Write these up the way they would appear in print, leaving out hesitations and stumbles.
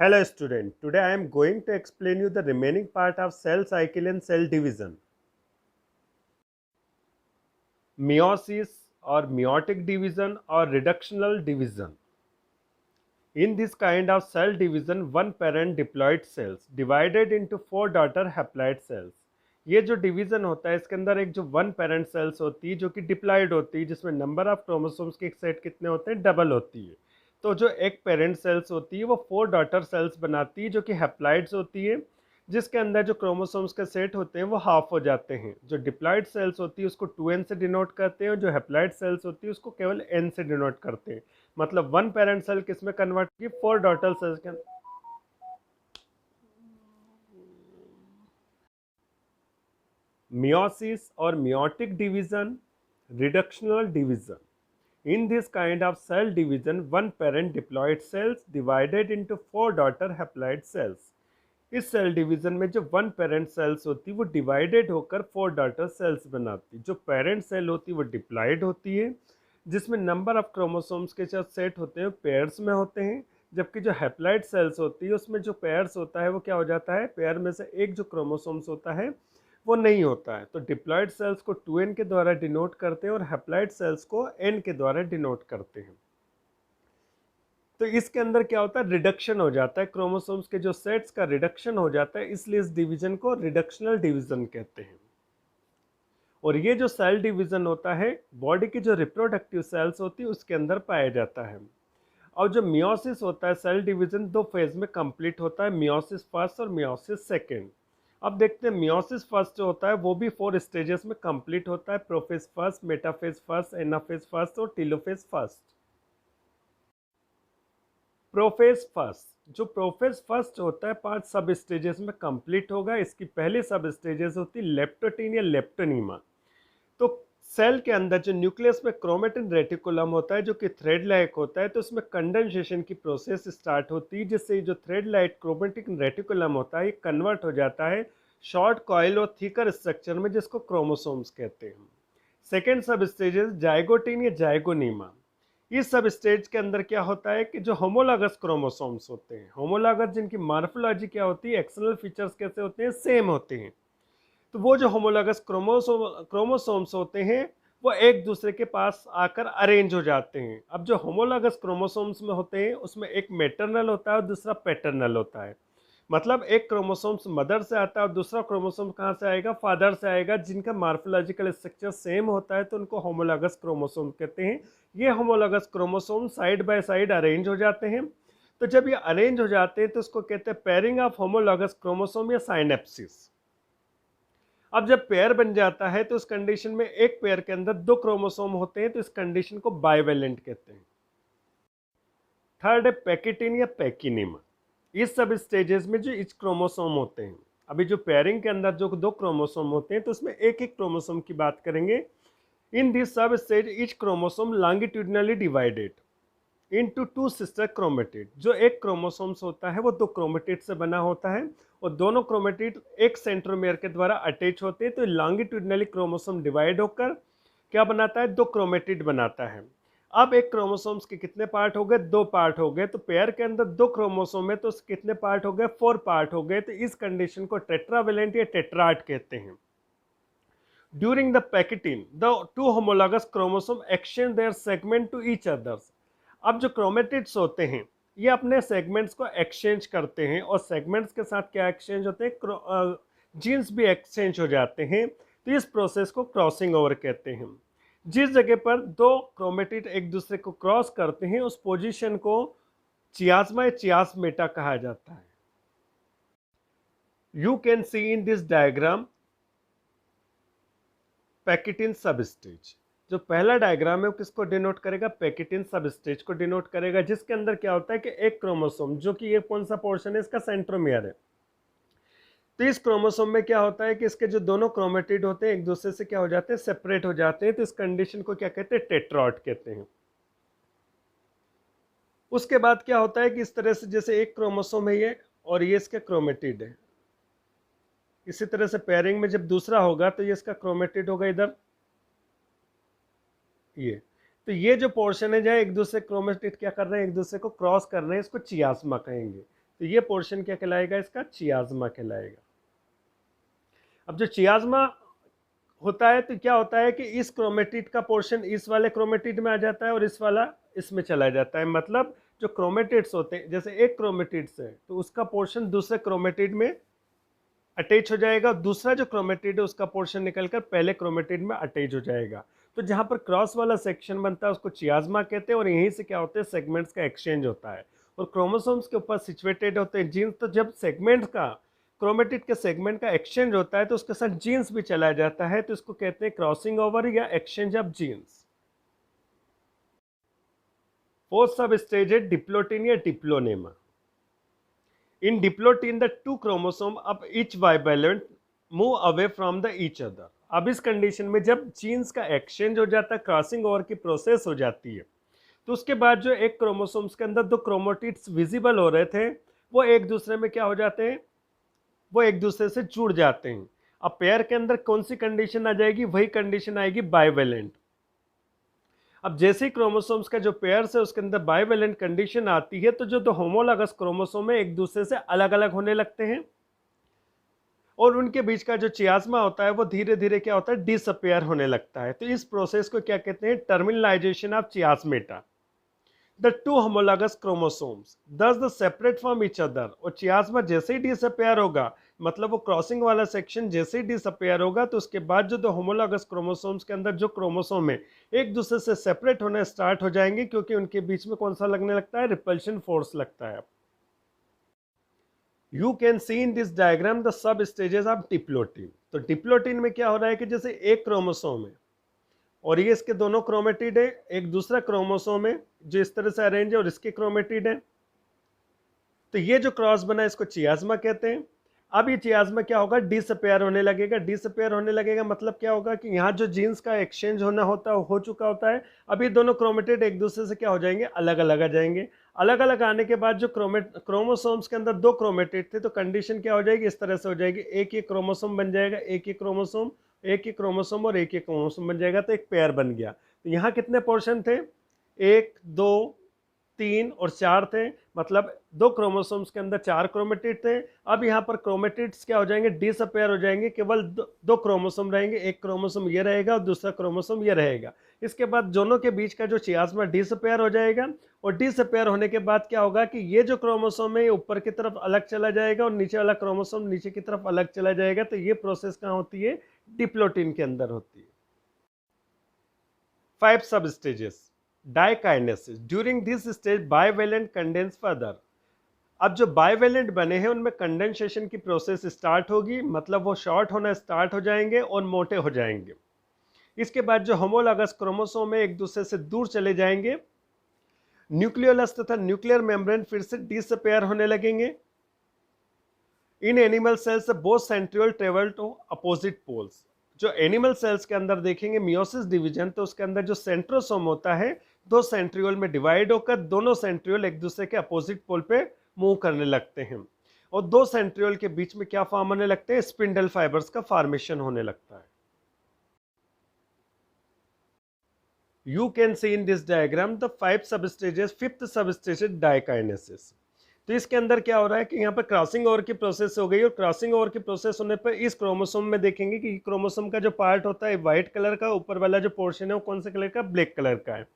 Hello student, today I am going to explain you the remaining part of cell cycle and cell division. Meiosis or meiotic division or reductional division. In this kind of cell division, one parent diploid cells divided into four daughter haploid cells. ये जो division होता है इसके अंदर एक जो one parent sales होती है जो कि डिप्लॉइड होती है, जिसमें नंबर ऑफ क्रोमोसोम्स के एक सेट कितने होते हैं, डबल होती है। तो जो एक पेरेंट सेल्स होती है वो फोर डॉटर सेल्स बनाती है जो कि हैप्लॉइड्स होती है, जिसके अंदर जो क्रोमोसोम्स के सेट होते हैं वो हाफ हो जाते हैं। जो डिप्लॉइड सेल्स होती है उसको 2n से डिनोट करते हैं और जो हैप्लॉइड सेल्स होती है उसको केवल n से डिनोट करते हैं। मतलब वन पेरेंट सेल किस में कन्वर्ट की, फोर डॉटर सेल्स के। Meiosis or meiotic division, reductional division. In this kind of cell division, one parent diploid cells divided into four daughter haploid cells. इस cell division में जो one parent sales होती है वो divided होकर four daughter cells बनाती है। जो पेरेंट सेल होती है वो डिप्लॉइड होती है, जिसमें नंबर ऑफ क्रोमोसोम्स के जो सेट होते हैं पेयर्स में होते हैं, जबकि जो हैप्लॉइड सेल्स होती है उसमें जो पेयर्स होता है वो क्या हो जाता है, पेयर में से एक जो क्रोमोसोम्स होता है वो नहीं होता है। तो डिप्लॉइड सेल्स को 2n के द्वारा डिनोट करते हैं और हैप्लॉइड सेल्स को n के द्वारा डिनोट करते हैं। तो इसके अंदर क्या होता है, रिडक्शन हो जाता है, क्रोमोसोम्स के जो सेट्स का रिडक्शन हो जाता है, इसलिए इस डिवीजन को रिडक्शनल डिवीजन कहते हैं। और ये जो सेल डिवीजन होता है बॉडी की जो रिप्रोडक्टिव सेल्स होती है उसके अंदर पाया जाता है। और जो मियोसिस होता है सेल डिवीजन दो फेज में कंप्लीट होता है, मियोसिस फर्स्ट और मियोसिस सेकेंड। अब देखते हैं मियोसिस फर्स्ट जो होता है वो भी 4 स्टेजेस में कंप्लीट होता है, prophase first, metaphase first, anaphase first और टेलोफेज फर्स्ट। प्रोफेज फर्स्ट, जो प्रोफेज फर्स्ट होता है 5 सब स्टेजेस में कंप्लीट होगा। इसकी पहली सब स्टेजेस होती है लेप्टोटीन या लेप्टोनीमा। तो सेल के अंदर जो न्यूक्लियस में क्रोमेटिन रेटिकुलम होता है जो कि थ्रेड लाइक होता है, तो उसमें कंडेंसेशन की प्रोसेस स्टार्ट होती है, जिससे जो थ्रेड लाइक क्रोमेटिन रेटिकुलम होता है ये कन्वर्ट हो जाता है शॉर्ट कॉइल और थिकर स्ट्रक्चर में, जिसको क्रोमोसोम्स कहते हैं। सेकेंड सब स्टेजेस जाइगोटीन या जाइगोनीमा। इस सब स्टेज के अंदर क्या होता है कि जो होमोलॉगस क्रोमोसोम्स होते हैं, होमोलॉगस जिनकी मार्फोलॉजी क्या होती है, एक्सटर्नल फीचर्स कैसे होते हैं, सेम होते हैं। तो वो जो होमोलॉगस क्रोमोसोम्स होते हैं वो एक दूसरे के पास आकर अरेंज हो जाते हैं। अब जो होमोलॉगस क्रोमोसोम्स में होते हैं उसमें एक मैटरनल होता है और दूसरा पैटर्नल होता है। मतलब एक क्रोमोसोम्स मदर से आता है और दूसरा क्रोमोसोम कहाँ से आएगा, फादर से आएगा। जिनका मार्फोलॉजिकल स्ट्रक्चर सेम होता है तो उनको होमोलॉगस क्रोमोसोम कहते हैं। ये homologous chromosome side by side arrange हो जाते हैं। तो जब ये अरेंज हो जाते हैं तो उसको कहते हैं पेयरिंग ऑफ होमोलॉगस क्रोमोसोम या साइनेप्सिस। अब जब पेयर बन जाता है तो उस कंडीशन में एक पेयर के अंदर दो क्रोमोसोम होते हैं, तो इस कंडीशन को बाइवेलेंट कहते हैं। थर्ड है पैकिटिन या पैकिनिमा। इस सब स्टेजेस में जो इच क्रोमोसोम होते हैं, अभी जो पेयरिंग के अंदर जो दो क्रोमोसोम होते हैं तो उसमें एक एक क्रोमोसोम की बात करेंगे। इन दिस सब stage etch chromosome longitudinally divided into two sister chromatid. जो एक क्रोमोसोम्स होता है वो दो क्रोमेटिड से बना होता है और दोनों क्रोमेटिड एक सेंट्रोमेयर के द्वारा अटैच होते हैं। तो लॉन्गिट्यूडनली क्रोमोसोम डिवाइड होकर क्या बनाता है, दो क्रोमेटिड बनाता है। अब एक क्रोमोसोम्स के कितने पार्ट हो गए, दो पार्ट हो गए। तो पेयर के अंदर दो क्रोमोसोम है तो उसके कितने पार्ट हो गए, 4 पार्ट हो गए। तो इस कंडीशन को टेट्रावेलेंट या टेट्राड कहते हैं। During the pachytene the two homologous chromosome exchange their segment to each others. अब जो क्रोमेटिड्स होते हैं ये अपने सेगमेंट्स को एक्सचेंज करते हैं और सेगमेंट्स के साथ क्या एक्सचेंज होते हैं, जीन्स भी एक्सचेंज हो जाते हैं। तो इस प्रोसेस को क्रॉसिंग ओवर कहते हैं। जिस जगह पर दो क्रोमेटिड एक दूसरे को क्रॉस करते हैं उस पोजीशन को चियास्मा या चियास्मेटा कहा जाता है। You can see in this diagram pachytene सब स्टेज। जो पहला डायग्राम है वो किसको डिनोट करेगा, पैकेटिन सब स्टेज को डिनोट करेगा, जिसके अंदर क्या होता है कि एक क्रोमोसोम जो कि ये कौन सा पोर्शन है, इसका सेंट्रोमियर है। तो इस क्रोमोसोम में क्या होता है कि इसके जो दोनों क्रोमेटिड होते हैं एक दूसरे से क्या हो जाते हैं, सेपरेट हो जाते हैं। तो इस कंडीशन को क्या कहते हैं, टेट्रॉड कहते हैं। उसके बाद क्या होता है कि इस तरह से जैसे एक क्रोमोसोम है ये और ये इसके क्रोमेटिड है, इसी तरह से पेयरिंग में जब दूसरा होगा तो ये इसका क्रोमेटिड होगा इधर ये। तो ये जो पोर्शन है जहाँ एक दूसरे क्रोमेटिड क्या कर रहे हैं, एक दूसरे को क्रॉस कर रहे हैं, इसको चियास्मा कहेंगे। तो ये पोर्शन क्या कहलाएगा, इसका चियाज़मा कहलाएगा। अब जो चियाज़मा होता है तो क्या होता है कि इस क्रोमेटिड का पोर्शन इस वाले क्रोमेटिड में आ जाता है और इस वाला इसमें चला जाता है। मतलब जो क्रोमेटिड्स होते हैं, जैसे एक क्रोमेटिड्स है तो उसका पोर्शन दूसरे क्रोमेटिड में अटैच हो जाएगा, दूसरा जो क्रोमेटिड है उसका पोर्शन निकलकर पहले क्रोमेटिड में अटैच हो जाएगा। तो जहाँ पर क्रॉस वाला सेक्शन बनता है उसको चियाज़मा कहते हैं और यहीं से क्या होते हैं, सेगमेंट्स का एक्सचेंज होता है और क्रोमोसोम्स के ऊपर सिचुएटेड होते हैं जीन्स। तो जब सेगमेंट का, क्रोमेटिड के सेगमेंट का एक्सचेंज होता है तो उसके साथ जीन्स भी चला जाता है, तो इसको कहते हैं क्रॉसिंग ओवर या एक्सचेंज ऑफ जीन्स। फोर्थ सब स्टेज है डिप्लोटीन या डिप्लोनेमा। In diplotin, the two chromosomes of each bivalent move away from the each other. अब इस कंडीशन में जब जीन्स का एक्सचेंज हो जाता है, क्रॉसिंग ओवर की प्रोसेस हो जाती है, तो उसके बाद जो एक क्रोमोसोम्स के अंदर दो क्रोमोटिड्स विजिबल हो रहे थे वो एक दूसरे में क्या हो जाते हैं, वो एक दूसरे से जुड़ जाते हैं। अब पेयर के अंदर कौन सी कंडीशन आ जाएगी, वही कंडीशन आएगी बाइवेलेंट। अब जैसे ही क्रोमोसोम्स का जो पेयर्स है उसके अंदर बाइवेलेंट कंडीशन आती है तो जो दो होमोलॉगस क्रोमोसोम है एक दूसरे से अलग अलग होने लगते हैं और उनके बीच का जो चियाज़मा होता है वो धीरे धीरे क्या होता है, डिसअपियर होने लगता है। तो इस प्रोसेस को क्या कहते हैं, terminalization of chiasmata. The two homologous chromosomes thus the separate from each other, और चियाज़मा जैसे ही डिसअपियर होगा, मतलब वो क्रॉसिंग वाला सेक्शन जैसे ही डिसअपियर होगा तो उसके बाद जो दो होमोलॉगस क्रोमोसोम्स के अंदर जो क्रोमोसोम है एक दूसरे से सेपरेट होना स्टार्ट हो जाएंगे, क्योंकि उनके बीच में कौन सा लगने लगता है, रिपल्शन फोर्स लगता है। You can see in this diagram the sub stages of diplotene. तो डिप्लोटिन में क्या हो रहा है कि जैसे एक क्रोमोसोम है और ये इसके दोनों क्रोमेटिड है, एक दूसरा क्रोमोसोम है जो इस तरह से अरेंज है और इसके क्रोमेटिड है, तो ये जो क्रॉस बना है इसको चियाज़मा कहते हैं। अब ये चियाज़मा क्या होगा, डिसअपियर होने लगेगा। डिसअपियर होने लगेगा मतलब क्या होगा कि यहाँ जो जीन्स का एक्सचेंज होना होता है हो चुका होता है, अभी दोनों क्रोमेटिड एक दूसरे से क्या हो जाएंगे, अलग अलग आ जाएंगे। अलग अलग आने के बाद जो क्रोमोसोम्स के अंदर दो क्रोमेटिड थे तो कंडीशन क्या हो जाएगी, इस तरह से हो जाएगी, एक ही क्रोमोसोम बन जाएगा, एक ही क्रोमोसोम, एक ही क्रोमोसोम और एक ही क्रोमोसोम बन जाएगा, तो एक पेयर बन गया। तो यहाँ कितने पोर्शन थे, 1 2 3 और 4 थे, मतलब दो क्रोमोसोम्स के अंदर 4 क्रोमेटिड थे। अब यहाँ पर क्रोमेटिड्स क्या हो जाएंगे, डिसअपियर हो जाएंगे, केवल दो क्रोमोसोम रहेंगे, एक क्रोमोसोम ये रहेगा और दूसरा क्रोमोसोम ये रहेगा। इसके बाद दोनों के बीच का जो चियाज़मा डिसअपियर हो जाएगा और डिसअपियर होने के बाद क्या होगा कि ये जो क्रोमोसोम है ये ऊपर की तरफ अलग चला जाएगा और नीचे वाला क्रोमोसोम नीचे की तरफ अलग चला जाएगा। तो ये प्रोसेस कहाँ होती है, डिप्लोटिन के अंदर होती है। 5 सब stages. Diakinesis, during this stage bivalent condense further. अब जो बाइवेलेंट बने हैं उनमें कंडेंसेशन की प्रोसेस स्टार्ट होगी, मतलब वो शॉर्ट होना स्टार्ट हो जाएंगे और मोटे हो जाएंगे। इसके बाद जो होमोलॉगस क्रोमोसोम है एक दूसरे से दूर चले जाएंगे, न्यूक्लियोलस तथा न्यूक्लियर मेम्ब्रेन फिर से डिसअपियर होने लगेंगे। In animal cells both centriole travel to opposite poles. जो एनिमल सेल्स के अंदर देखेंगे मियोसिस डिवीजन, तो उसके अंदर जो सेंट्रोसोम होता है दो सेंट्रियोल में डिवाइड होकर दोनों सेंट्रियोल एक दूसरे के अपोजिट पोल पे मूव करने लगते हैं और दो सेंट्रियोल के बीच में क्या फॉर्म होने लगते हैं, स्पिंडल फाइबर्स का फॉर्मेशन होने लगता है। You can see in this diagram the 5 सब स्टेजेस। 5th सब स्टेज डाइकाइनेसिस। तो इसके अंदर क्या हो रहा है कि यहाँ पर क्रॉसिंग ओवर की प्रोसेस हो गई और क्रॉसिंग ओवर की प्रोसेस होने पर इस क्रोमोसोम में देखेंगे कि क्रोमोसोम का जो पार्ट होता है व्हाइट कलर का, ऊपर वाला जो पोर्शन है वो कौन से कलर का, ब्लैक कलर का है।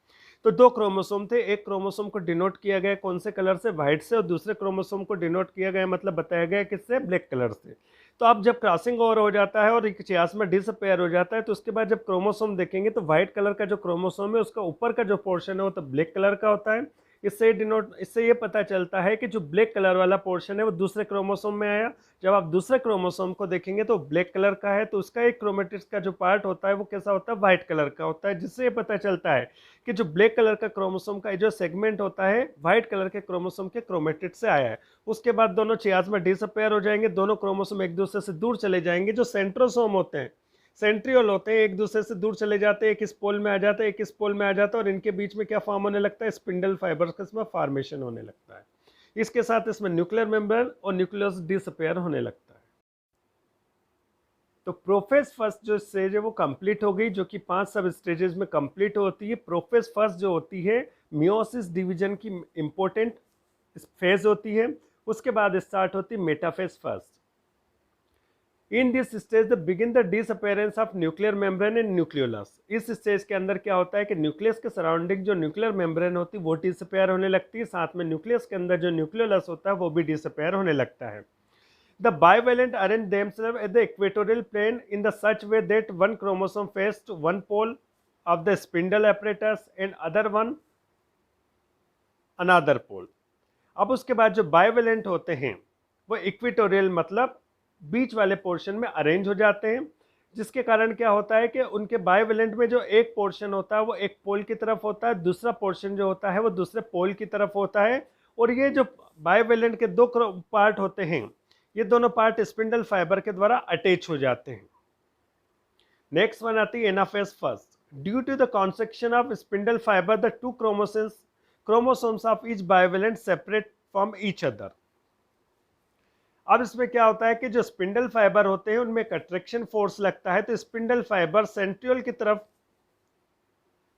तो दो क्रोमोसोम थे, एक क्रोमोसोम को डिनोट किया गया कौन से कलर से, व्हाइट से, और दूसरे क्रोमोसोम को डिनोट किया गया मतलब बताया गया किससे, ब्लैक कलर से। तो अब जब क्रॉसिंग ओवर हो जाता है और एक चियाज़मा डिसअपियर हो जाता है तो उसके बाद जब क्रोमोसोम देखेंगे तो व्हाइट कलर का जो क्रोमोसोम है उसका ऊपर का जो पोर्शन है वो तो ब्लैक कलर का होता है। इससे ये पता चलता है कि जो ब्लैक कलर वाला पोर्शन है वो दूसरे क्रोमोसोम में आया। जब आप दूसरे क्रोमोसोम को देखेंगे तो ब्लैक कलर का है, तो उसका एक क्रोमेटिड्स का जो पार्ट होता है वो कैसा होता है, व्हाइट कलर का होता है, जिससे ये पता चलता है कि जो ब्लैक कलर का क्रोमोसोम का जो सेगमेंट होता है व्हाइट कलर के क्रोमोसोम के क्रोमेटिड से आया है। उसके बाद दोनों चियाज़मा डिसअपियर हो जाएंगे, दोनों क्रोमोसोम एक दूसरे से दूर चले जाएंगे। जो सेंट्रोसोम होते हैं, सेंट्रियोल होते हैं, एक दूसरे से दूर चले जाते हैं, एक इस पोल में आ जाता है, एक इस पोल में आ जाता है और इनके बीच में क्या फॉर्म होने लगता है, स्पिंडल फाइबर्स का इसमें फॉर्मेशन होने लगता है। इसके साथ इसमें न्यूक्लियर मेम्ब्रेन और न्यूक्लियस डिसअपियर होने लगता है। तो प्रोफेज फर्स्ट जो स्टेज है वो कंप्लीट हो गई, जो कि 5 सब स्टेजेस में कंप्लीट होती है। प्रोफेज फर्स्ट जो होती है मियोसिस डिवीजन की इंपॉर्टेंट फेज होती है। उसके बाद स्टार्ट होती metaphase first. In this stage the begin the disappearance of nuclear membrane in nucleolus. इस स्टेज के अंदर क्या होता है कि न्यूक्लियस के सराउंडिंग जो न्यूक्लियर मेम्ब्रेन होती है वो डिसअपेयर होने लगती है, साथ में न्यूक्लियस के अंदर जो न्यूक्लियोलस होता है वो भी डिसअपेयर होने लगता है। The bivalent arrange themselves at the equatorial plane in the such way that one chromosome faces one pole of the spindle apparatus and other one another pole। अब उसके बाद जो बाइवेलेंट होते हैं वो इक्वेटोरियल मतलब बीच वाले पोर्शन में अरेंज हो जाते हैं, जिसके कारण क्या होता है कि उनके बाइवेलेंट में जो एक पोर्शन होता है वो एक पोल की तरफ होता है, दूसरा पोर्शन जो होता है वो दूसरे पोल की तरफ होता है। और ये जो बाइवेलेंट के दो पार्ट होते हैं ये दोनों पार्ट स्पिंडल फाइबर के द्वारा अटैच हो जाते हैं। नेक्स्ट वन आती है anaphase first. Due to the contraction of spindle fibre the two chromosomes of each bivalent separate from each other. अब इसमें क्या होता है कि जो स्पिंडल फाइबर होते हैं उनमें एक अट्रैक्शन फोर्स लगता है, तो स्पिंडल फाइबर सेंट्रियोल की तरफ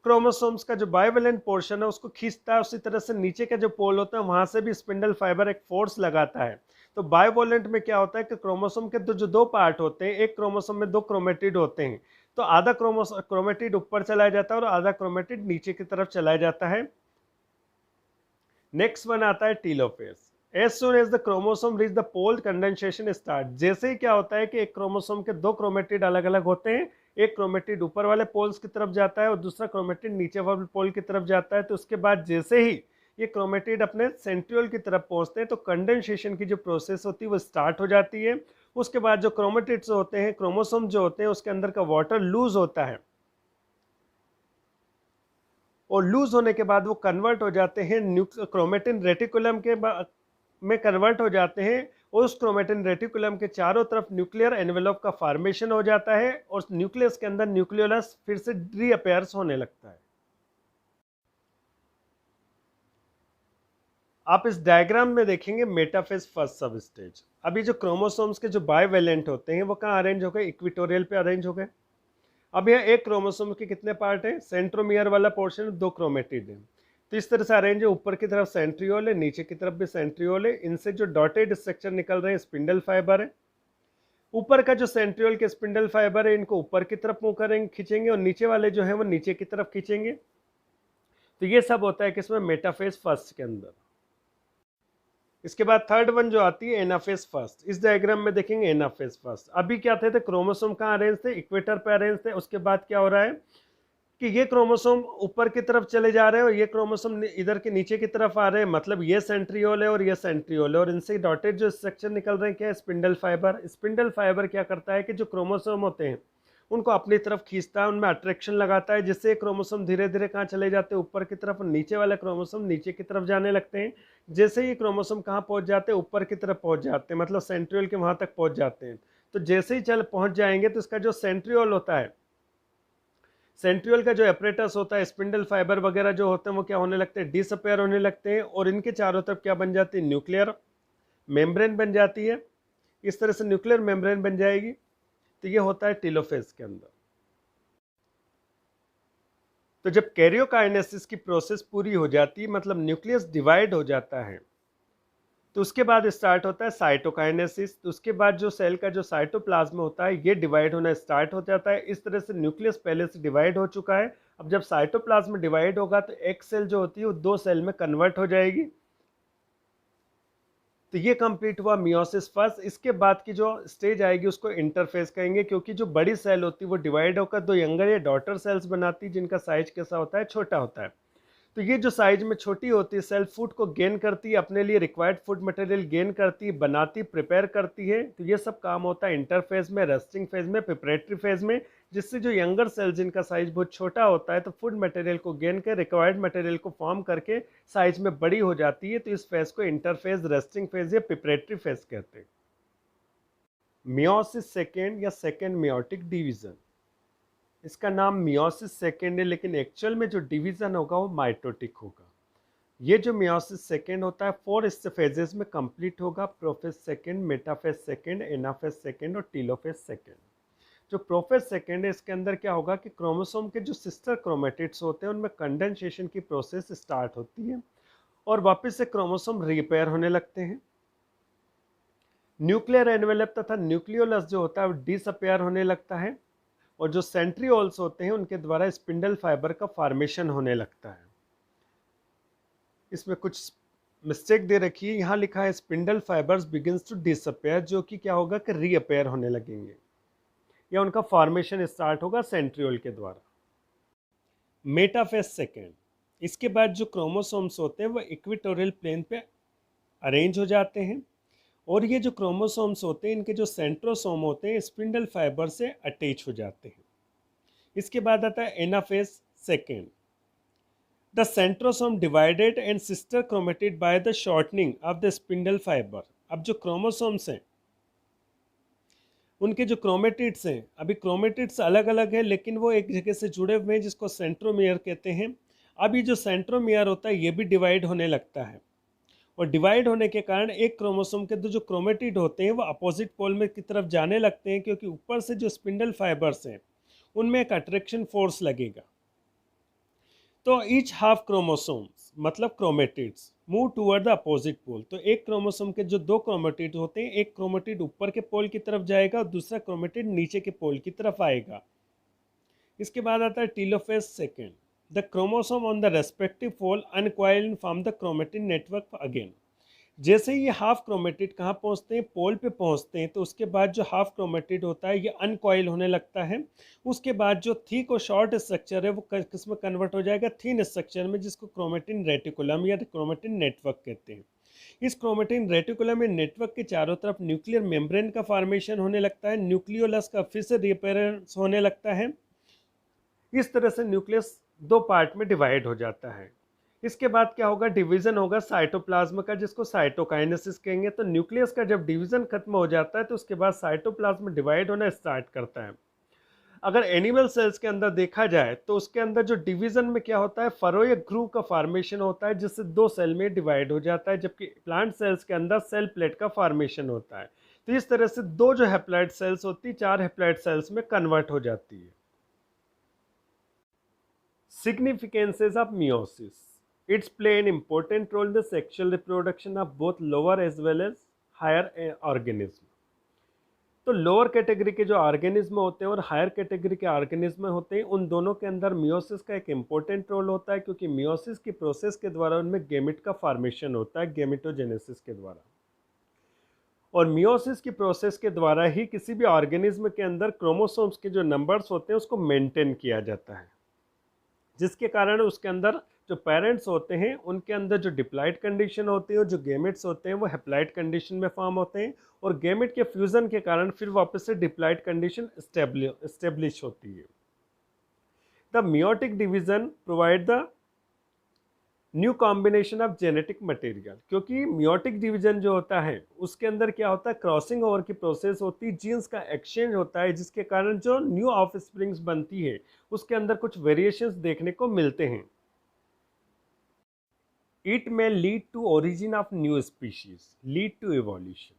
क्रोमोसोम्स का जो बाइवेलेंट पोर्शन है उसको खींचता है, उसी तरह से नीचे का जो पोल होता है वहां से भी स्पिंडल फाइबर एक फोर्स लगाता है। तो बाइवोलेंट में क्या होता है कि क्रोमोसोम के जो दो पार्ट होते हैं, एक क्रोमोसोम में दो क्रोमेटिड होते हैं, तो आधा क्रोमेटिड ऊपर चला जाता है और आधा क्रोमेटिड नीचे की तरफ चला जाता है। नेक्स्ट वन आता है telophase. As soon as the chromosome reach the pole condensation start. जैसे ही क्या होता है कि एक क्रोमोसोम के दो क्रोमेटिड अलग अलग होते हैं, एक क्रोमेटिड ऊपर वाले पोल्स की तरफ जाता है और दूसरा क्रोमेटिड नीचे वाले पोल की तरफ जाता है, तो उसके बाद जैसे ही ये क्रोमेटिड अपने सेंट्रियोल की तरफ पहुंचते हैं तो कंडेंसेशन की जो प्रोसेस होती है वो स्टार्ट हो जाती है। उसके बाद जो क्रोमेटिड्स होते हैं, क्रोमोसोम जो होते हैं, उसके अंदर का वाटर लूज होता है और लूज होने के बाद वो कन्वर्ट हो जाते हैं क्रोमेटिन रेटिकुलम के में कन्वर्ट हो जाते हैं। उस क्रोमेटिन रेटिकुलम के चारों तरफ न्यूक्लियर एनवेलप का फॉर्मेशन हो जाता है और न्यूक्लियस के अंदर न्यूक्लियोलस फिर से रीअपेयर्स होने लगता है। आप इस डायग्राम में देखेंगे मेटाफेज फर्स्ट सब स्टेज। अभी जो क्रोमोसोम्स के जो बाइवेलेंट होते हैं वो कहाँ अरेंज हो गए, इक्वेटोरियल पे अरेंज हो गए। अब यहाँ एक क्रोमोसोम के कितने पार्ट हैं, सेंट्रोमियर वाला पोर्शन दो क्रोमेटिड है, तो इस तरह से अरेंज है। ऊपर की तरफ सेंट्रियोल है, नीचे की तरफ भी सेंट्रियोल है, इनसे जो डॉटेड स्ट्रक्चर निकल रहे हैं स्पिंडल फाइबर है। ऊपर का जो सेंट्रियोल के स्पिंडल फाइबर है इनको ऊपर की तरफ मुंह करेंगे खींचेंगे और नीचे वाले जो है वो नीचे की तरफ खींचेंगे। तो ये सब होता है किसमें, मेटाफेज फर्स्ट के अंदर। इसके बाद थर्ड वन जो आती है एनाफेज फर्स्ट। इस डायग्राम में देखेंगे एनाफेज फर्स्ट। अभी क्या थे क्रोमोसोम कहाँ अरेंज थे, इक्वेटर पे अरेंज थे। उसके बाद क्या हो रहा है कि ये क्रोमोसोम ऊपर की तरफ चले जा रहे हैं और ये क्रोमोसोम इधर के नीचे की तरफ आ रहे हैं, मतलब ये सेंट्रियोल है और ये सेंट्रियोल है और इनसे डॉटेड जो स्ट्रक्चर निकल रहे हैं क्या है, स्पिंडल फाइबर। स्पिंडल फाइबर क्या करता है कि जो क्रोमोसोम होते हैं उनको अपनी तरफ खींचता है, उनमें अट्रैक्शन लगाता है, जिससे क्रोमोसोम धीरे धीरे कहाँ चले जाते हैं, ऊपर की तरफ। नीचे वाले क्रोमोसोम नीचे की तरफ जाने लगते हैं। जैसे ही क्रोमोसोम कहाँ पहुंच जाते हैं, ऊपर की तरफ पहुंच जाते हैं, मतलब सेंट्रियोल के वहां तक पहुंच जाते हैं। तो जैसे ही चल पहुंच जाएंगे तो इसका जो सेंट्रियोल होता है, सेंट्रियोल का जो एपरेटस होता है, स्पिंडल फाइबर वगैरह जो होते हैं वो क्या होने लगते हैं, डिसअपेयर होने लगते हैं और इनके चारों तरफ क्या बन जाती है, न्यूक्लियर मेम्ब्रेन बन जाती है। इस तरह से न्यूक्लियर मेम्ब्रेन बन जाएगी। तो ये होता है टेलोफेज के अंदर। तो जब कैरियोकाइनेसिस की प्रोसेस पूरी हो जाती है, मतलब न्यूक्लियस डिवाइड हो जाता है, तो उसके बाद स्टार्ट होता है साइटोकाइनेसिस। तो उसके बाद जो सेल का जो साइटोप्लाज्म होता है ये डिवाइड होना स्टार्ट हो जाता है। इस तरह से न्यूक्लियस पहले से डिवाइड हो चुका है। अब जब साइटोप्लाज्म डिवाइड होगा तो एक सेल जो होती है वो दो सेल में कन्वर्ट हो जाएगी। तो ये कंप्लीट हुआ मियोसिस फर्स्ट। इसके बाद की जो स्टेज आएगी उसको इंटरफेज कहेंगे, क्योंकि जो बड़ी सेल होती है वो डिवाइड होकर दो यंगर या डॉटर सेल्स बनाती है जिनका साइज कैसा होता है, छोटा होता है। तो ये जो साइज में छोटी होती है सेल फूड को गेन करती है, अपने लिए रिक्वायर्ड फूड मटेरियल गेन करती है, बनाती, प्रिपेयर करती है। तो ये सब काम होता है इंटरफेज में, रेस्टिंग फेज में, प्रिपरेटरी फेज में, जिससे जो यंगर सेल जिनका साइज बहुत छोटा होता है तो फूड मटेरियल को गेन कर रिक्वायर्ड मटेरियल को फॉर्म करके साइज में बड़ी हो जाती है। तो इस फेज को इंटरफेज, रेस्टिंग फेज या प्रिपरेटरी फेज कहते हैं। मियोसिस सेकेंड या सेकेंड मियोटिक डिवीजन, इसका नाम मियोसिस सेकेंड है, लेकिन एक्चुअल में जो डिवीजन होगा वो माइटोटिक होगा। ये जो मियोसिस सेकेंड होता है 4 फेजेस में कंप्लीट होगा, prophase second, metaphase second, anaphase second और टीलोफेज सेकेंड। जो प्रोफेज सेकेंड है इसके अंदर क्या होगा कि क्रोमोसोम के जो सिस्टर क्रोमेटिड्स होते हैं उनमें कंडेंसेशन की प्रोसेस स्टार्ट होती है और वापस से क्रोमोसोम रिपेयर होने लगते हैं। न्यूक्लियर एनवेलप तथा न्यूक्लियोलस जो होता है वो डिसअपेयर होने लगता है, और जो सेंट्रियोल्स होते हैं उनके द्वारा स्पिंडल फाइबर का फॉर्मेशन होने लगता है। इसमें कुछ मिस्टेक दे रखी है, यहाँ लिखा है spindle fibres begins to disappear, जो कि क्या होगा कि रीअपेयर होने लगेंगे या उनका फॉर्मेशन स्टार्ट होगा सेंट्रियोल के द्वारा। मेटाफेज सेकेंड, इसके बाद जो क्रोमोसोम्स होते हैं वो इक्वेटोरियल प्लेन पे अरेंज हो जाते हैं, और ये जो क्रोमोसोम्स होते हैं इनके जो सेंट्रोसोम होते हैं स्पिंडल फाइबर से अटैच हो जाते हैं। इसके बाद आता है anaphase second, the centrosome divided and sister chromatid by the shortening of the spindle fibre. अब जो क्रोमोसोम्स हैं उनके जो क्रोमेटिड्स हैं, अभी क्रोमेटिड्स अलग अलग है लेकिन वो एक जगह से जुड़े हुए हैं जिसको सेंट्रोमियर कहते हैं। अब ये जो सेंट्रोमियर होता है ये भी डिवाइड होने लगता है, और डिवाइड होने के कारण एक क्रोमोसोम के जो क्रोमेटिड होते हैं वो अपोजिट पोल में की तरफ जाने लगते हैं, क्योंकि ऊपर से जो स्पिंडल फाइबर्स हैं उनमें एक अट्रैक्शन फोर्स लगेगा। तो ईच हाफ क्रोमोसोम्स मतलब chromatids move toward the opposite pole. तो एक क्रोमोसोम के जो दो क्रोमेटिड होते हैं, एक क्रोमेटिड ऊपर के पोल की तरफ जाएगा और दूसरा क्रोमेटिड नीचे के पोल की तरफ आएगा। इसके बाद आता है telophase second, the chromosome on the respective pole uncoil and form the chromatin network again. जैसे ही ये हाफ क्रोमेटिड कहाँ पहुँचते हैं, पोल पे पहुँचते हैं, तो उसके बाद जो हाफ क्रोमेटिड होता है ये अनकॉइल होने लगता है। उसके बाद जो थिक और शॉर्ट स्ट्रक्चर है वो किस में कन्वर्ट हो जाएगा, थिन स्ट्रक्चर में, जिसको क्रोमेटिन रेटिकुलम या क्रोमेटिन नेटवर्क कहते हैं। इस क्रोमेटिन रेटिकुलम में नेटवर्क के चारों तरफ न्यूक्लियर मेम्ब्रेन का फॉर्मेशन होने लगता है, न्यूक्लियोलस का फिर से रिपेयरेंस होने लगता है। इस तरह से न्यूक्लियस दो पार्ट में डिवाइड हो जाता है। इसके बाद क्या होगा, डिवीजन होगा साइटोप्लाज्म का, जिसको साइटोकाइनेसिस कहेंगे। तो न्यूक्लियस का जब डिवीजन खत्म हो जाता है तो उसके बाद साइटोप्लाज्म डिवाइड होना स्टार्ट करता है। अगर एनिमल सेल्स के अंदर देखा जाए तो उसके अंदर जो डिवीजन में क्या होता है, फरो या ग्रूव का फॉर्मेशन होता है जिससे दो सेल में डिवाइड हो जाता है, जबकि प्लांट सेल्स के अंदर सेल प्लेट का फॉर्मेशन होता है। तो इस तरह से दो जो हैप्लॉइड सेल्स होती है चार हैप्लॉइड सेल्स में कन्वर्ट हो जाती है। Significances of meiosis. It's play an important role in the sexual reproduction of both lower as well as higher organism. तो लोअर कैटेगरी के जो ऑर्गेनिज्म होते हैं और हायर कैटेगरी के ऑर्गेनिज्म होते हैं, उन दोनों के अंदर मियोसिस का एक इम्पोर्टेंट रोल होता है, क्योंकि मियोसिस की प्रोसेस के द्वारा उनमें गेमिट का फॉर्मेशन होता है, गेमिटोजेनेसिस के द्वारा। और मियोसिस की प्रोसेस के द्वारा ही किसी भी ऑर्गेनिज्म के अंदर क्रोमोसोम्स के जो नंबर्स होते हैं उसको मेंटेन किया जाता है, जिसके कारण उसके अंदर जो पेरेंट्स होते हैं उनके अंदर जो डिप्लॉइड कंडीशन होती है और जो गेमेट्स होते हैं वो हैप्लॉइड कंडीशन में फॉर्म होते हैं, और गेमेट के फ्यूजन के कारण फिर वापस से डिप्लॉइड कंडीशन एस्टेब्लिश होती है। The meiotic division provide the new combination of genetic material, क्योंकि मियोटिक डिवीजन जो होता है उसके अंदर क्या होता है, क्रॉसिंग ओवर की प्रोसेस होती है, जीन्स का एक्सचेंज होता है, जिसके कारण जो न्यू ऑफ स्प्रिंग्स बनती है उसके अंदर कुछ वेरिएशंस देखने को मिलते हैं। It may lead to origin of new species, lead to evolution.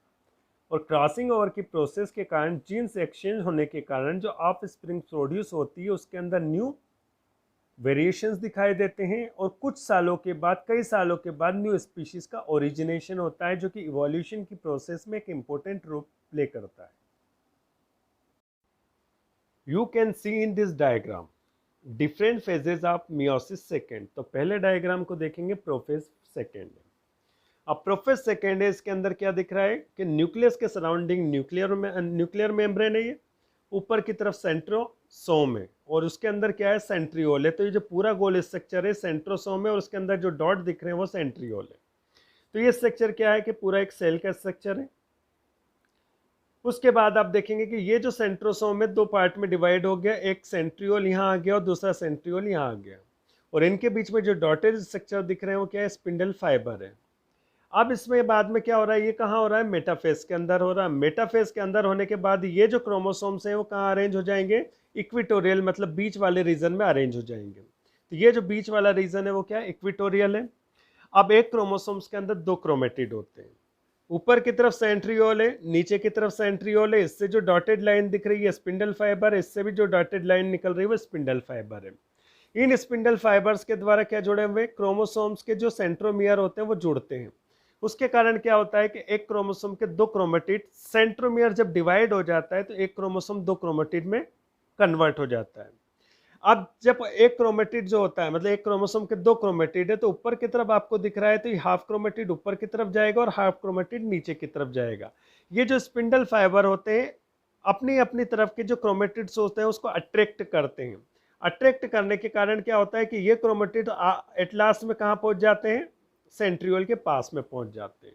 और क्रॉसिंग ओवर की प्रोसेस के कारण, जीन्स एक्सचेंज होने के कारण जो ऑफ स्प्रिंग प्रोड्यूस होती है उसके अंदर न्यू वेरिएशंस दिखाई देते हैं, और कुछ सालों के बाद, कई सालों के बाद न्यू स्पीशीज का ओरिजिनेशन होता है, जो कि इवोल्यूशन की प्रोसेस में एक इम्पोर्टेंट रोल प्ले करता है। You can see in this diagram different phases of meiosis second. तो पहले डायग्राम को देखेंगे प्रोफेज सेकेंड। अब प्रोफेज सेकेंड है, इसके अंदर क्या दिख रहा है कि न्यूक्लियस के सराउंडिंग न्यूक्लियर मेम्ब्रेन है, ये ऊपर की तरफ सेंट्रोसोम है, और उसके अंदर क्या है, सेंट्रियोल है। तो ये जो पूरा गोल स्ट्रक्चर है सेंट्रोसोम है, और उसके अंदर जो डॉट दिख रहे हैं वो सेंट्रियोल है। तो ये स्ट्रक्चर क्या है कि पूरा एक सेल का स्ट्रक्चर है। उसके बाद आप देखेंगे कि ये जो सेंट्रोसोम है दो पार्ट में डिवाइड हो गया, एक सेंट्रियोल यहाँ आ गया और दूसरा सेंट्रियोल यहाँ आ गया, और इनके बीच में जो डॉटेड स्ट्रक्चर दिख रहे हैं वो क्या है, स्पिंडल फाइबर है। अब इसमें बाद में क्या हो रहा है, ये कहाँ हो रहा है, मेटाफेज के अंदर हो रहा है। मेटाफेज के अंदर होने के बाद ये जो क्रोमोसोम्स हैं वो कहाँ अरेंज हो जाएंगे, इक्विटोरियल मतलब बीच वाले रीजन में अरेंज हो जाएंगे। तो ये जो बीच वाला रीजन है वो क्या है, इक्विटोरियल है। अब एक क्रोमोसोम्स के अंदर दो क्रोमेटिड होते हैं, ऊपर की तरफ सेंट्रियोल है, नीचे की तरफ सेंट्रियोल है। इससे जो डॉटेड लाइन दिख रही है स्पिंडल फाइबर है, इससे भी जो डॉटेड लाइन निकल रही है वो स्पिंडल फाइबर है। इन स्पिंडल फाइबर्स के द्वारा क्या जुड़े हुए, क्रोमोसोम्स के जो सेंट्रोमियर होते हैं वो जुड़ते हैं, उसके कारण क्या होता है कि एक क्रोमोसोम के दो क्रोमेटिड, सेंट्रोमियर जब डिवाइड हो जाता है तो एक क्रोमोसोम दो क्रोमेटिड में कन्वर्ट हो जाता है। अब जब एक क्रोमेटिड जो होता है, मतलब एक क्रोमोसोम के दो क्रोमेटिड है, तो ऊपर की तरफ आपको दिख रहा है तो ये हाफ क्रोमेटिड ऊपर की तरफ जाएगा और हाफ क्रोमेटिड नीचे की तरफ जाएगा। ये जो स्पिंडल फाइबर होते हैं अपनी अपनी तरफ के जो क्रोमेटिड्स होते हैं उसको अट्रैक्ट करते हैं। अट्रैक्ट करने के कारण क्या होता है कि ये क्रोमेटिड एट लास्ट में कहाँ पहुंच जाते हैं, सेंट्रियोल के पास में पहुंच जाते हैं।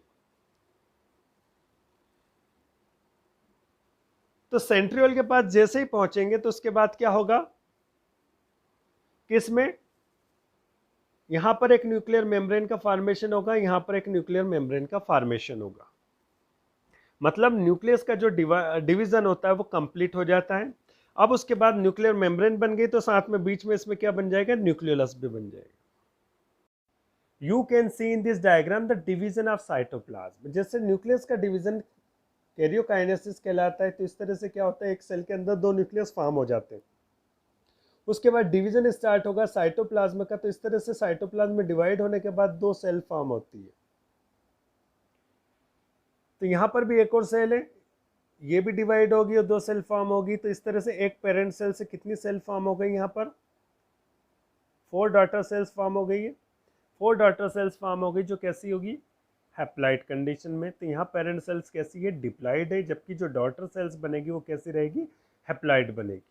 तो सेंट्रियोल के पास जैसे ही पहुंचेंगे तो उसके बाद क्या होगा, किसमें, यहां पर एक न्यूक्लियर मेम्ब्रेन का फॉर्मेशन होगा, यहां पर एक न्यूक्लियर मेम्ब्रेन का फॉर्मेशन होगा। मतलब न्यूक्लियस का जो डिवीजन होता है वो कंप्लीट हो जाता है। अब उसके बाद न्यूक्लियर मेम्ब्रेन बन गई तो साथ में बीच में इसमें क्या बन जाएगा, न्यूक्लियोलस भी बन जाएगा। You can see in this diagram the division of cytoplasm. जैसे न्यूक्लियस का डिवीजन कैरियोकाइनेसिस कहलाता है, तो इस तरह से क्या होता है, एक सेल के अंदर दो न्यूक्लियस फॉर्म हो जाते हैं। उसके बाद डिवीजन स्टार्ट होगा साइटोप्लाज्म का, तो इस तरह से साइटोप्लाज्म में डिवाइड होने के बाद दो सेल फॉर्म होती है। तो यहाँ पर भी एक और सेल है, ये भी डिवाइड होगी और दो सेल फॉर्म होगी। तो इस तरह से एक पेरेंट सेल से कितनी सेल फॉर्म हो गई, यहाँ पर 4 डॉटर सेल्स फॉर्म हो गई है। 4 डॉटर सेल्स फॉर्म हो गई जो कैसी होगी, हैप्लॉइड कंडीशन में। तो यहाँ पेरेंट सेल्स कैसी है, डिप्लॉइड है, जबकि जो डॉटर सेल्स बनेगी वो कैसी रहेगी, हैप्लॉइड बनेगी।